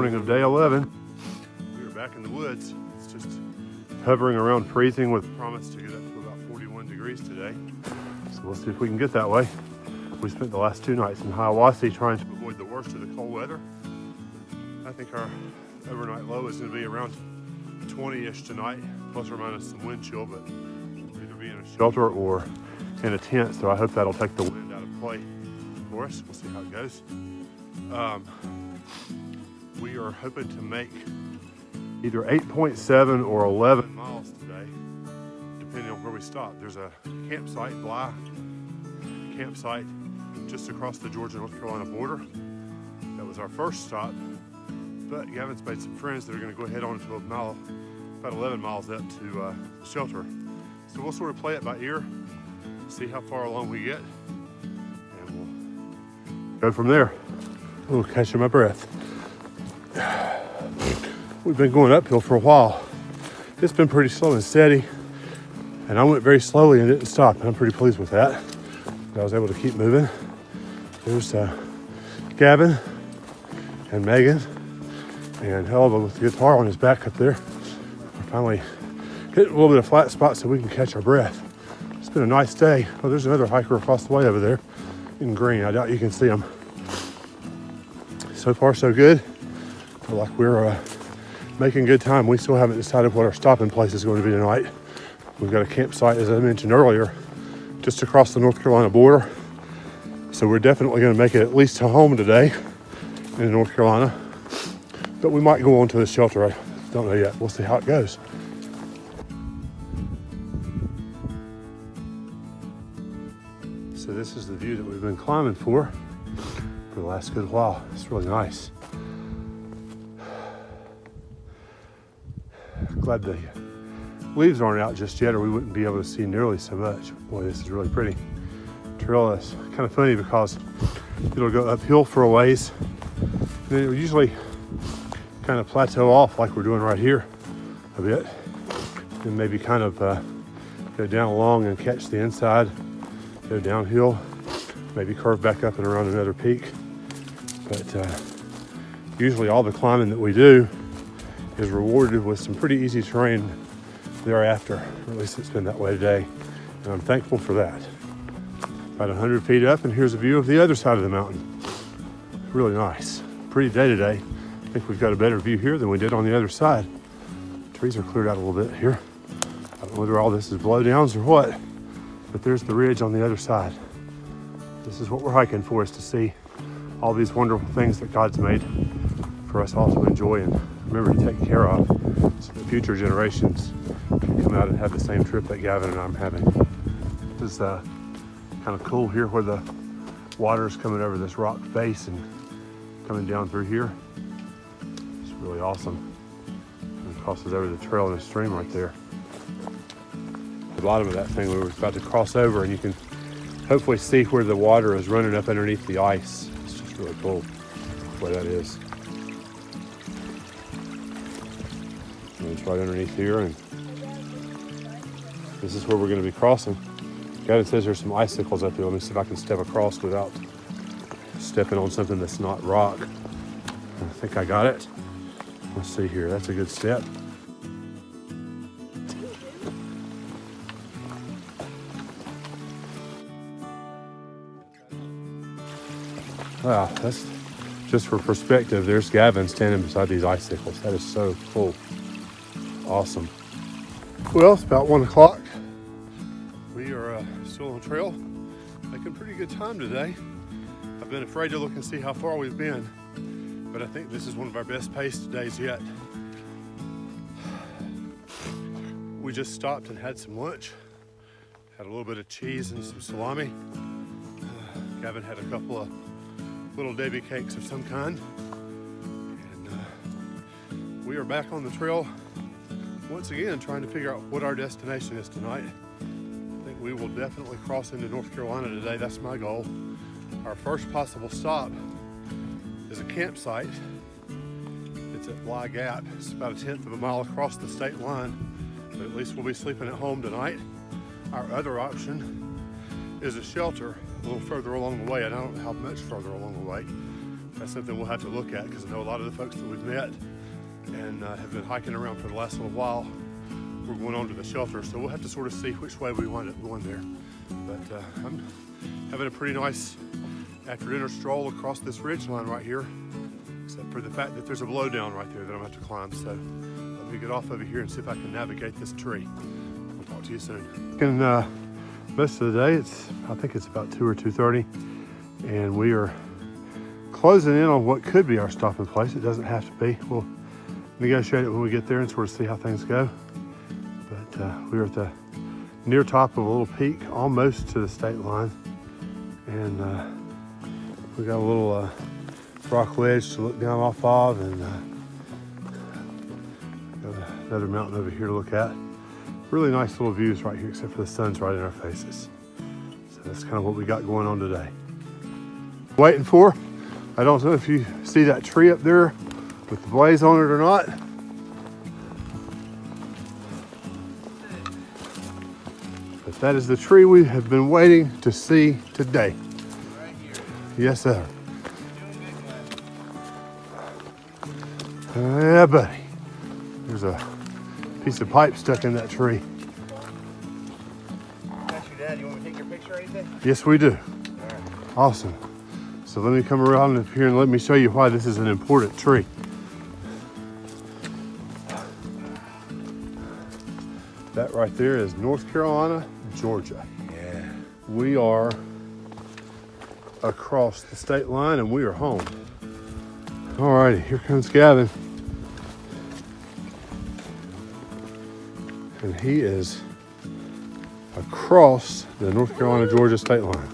morning of day 11. We are back in the woods. It's just hovering around freezing with a promise to get up to about 41 degrees today. So we'll see if we can get that way. We spent the last 2 nights in Hiawassee trying to avoid the worst of the cold weather. I think our overnight low is going to be around 20-ish tonight, plus or minus some wind chill, but we'll either be in a shelter or in a tent, so I hope that'll take the wind out of play for us. We'll see how it goes. We are hoping to make either 8.7 or 11 miles today, depending on where we stop. There's a campsite, Bly campsite, just across the Georgia-North Carolina border. That was our first stop, but Gavin's made some friends that are going to go ahead on to about 11 miles up to the shelter. So we'll sort of play it by ear, see how far along we get, and we'll go from there. Oh, catching my breath. We've been going uphill for a while. It's been pretty slow and steady, and I went very slowly and didn't stop, and I'm pretty pleased with that. I was able to keep moving. There's Gavin and Megan and Helva with the guitar on his back up there. We're finally hitting a little bit of flat spot so we can catch our breath. It's been a nice day. Oh, there's another hiker across the way over there in green. I doubt you can see him. So far, so good. I feel like we're making good time. We still haven't decided what our stopping place is going to be tonight. We've got a campsite, as I mentioned earlier, just across the North Carolina border. So we're definitely going to make it at least to home today in North Carolina. But we might go on to the shelter. I don't know yet. We'll see how it goes. So this is the view that we've been climbing for the last good while. It's really nice. Glad the leaves aren't out just yet, or we wouldn't be able to see nearly so much. Boy, this is really pretty. Trail is kind of funny because it'll go uphill for a ways, and then it'll usually kind of plateau off like we're doing right here a bit, and maybe kind of go down along and catch the inside, go downhill, maybe curve back up and around another peak. But usually all the climbing that we do is rewarded with some pretty easy terrain thereafter, or at least it's been that way today, and I'm thankful for that. About 100 feet up, and here's a view of the other side of the mountain. Really nice. Pretty day today. I think we've got a better view here than we did on the other side. Trees are cleared out a little bit here. I don't know whether all this is blowdowns or what, but there's the ridge on the other side. This is what we're hiking for, is to see all these wonderful things that God's made for us all to enjoy and remember to take care of, so that future generations can come out and have the same trip that Gavin and I'm having. This is kind of cool here where the water is coming over this rock face and coming down through here. It's really awesome. And it crosses over the trail in a stream right there. The bottom of that thing we were about to cross over, and you can hopefully see where the water is running up underneath the ice. It's just really cool where that is. And it's right underneath here, and this is where we're going to be crossing. Gavin says there's some icicles up here. Let me see if I can step across without stepping on something that's not rock. I think I got it. Let's see here. That's a good step. Wow, that's just for perspective. There's Gavin standing beside these icicles. That is so cool. Awesome. Well, it's about 1 o'clock. We are still on the trail, making pretty good time today. I've been afraid to look and see how far we've been, but I think this is one of our best paced days yet. We just stopped and had some lunch. Had a little bit of cheese and some salami. Gavin had a couple of little Debbie cakes of some kind. And we are back on the trail once again, trying to figure out what our destination is tonight. I think we will definitely cross into North Carolina today. That's my goal. Our first possible stop is a campsite. It's at Bly Gap. It's about 1/10 of a mile across the state line, but at least we'll be sleeping at home tonight. Our other option is a shelter a little further along the way, and I don't know how much further along the way, that's something we'll have to look at, because I know a lot of the folks that we've met and have been hiking around for the last little while, we're going on to the shelter, so we'll have to sort of see which way we wind up going there. But I'm having a pretty nice after dinner stroll across this ridge line right here, except for the fact that there's a blowdown right there that I'm gonna have to climb. So let me get off over here and see if I can navigate this tree. I'll talk to you soon. And most of the day, I think it's about 2 or 2:30, and we are closing in on what could be our stopping place. It doesn't have to be. We'll negotiate it when we get there and sort of see how things go. But we're at the near top of a little peak, almost to the state line, and we got a little rock ledge to look down off of, and got another mountain over here to look at. Really nice little views right here, except for the sun's right in our faces. So that's kind of what we got going on today. Waiting for, I don't know if you see that tree up there with the blaze on it or not. But that is the tree we have been waiting to see today. Right here. Yes, sir. Doing good, Yeah, buddy. There's a piece of pipe stuck in that tree. That's your dad. You want me to take your picture or anything? Yes, we do. All right. Awesome. So let me come around up here and let me show you why this is an important tree. That right there is North Carolina, Georgia. Yeah. We are across the state line and we are home. All righty, here comes Gavin. And he is across the North Carolina, Georgia state line.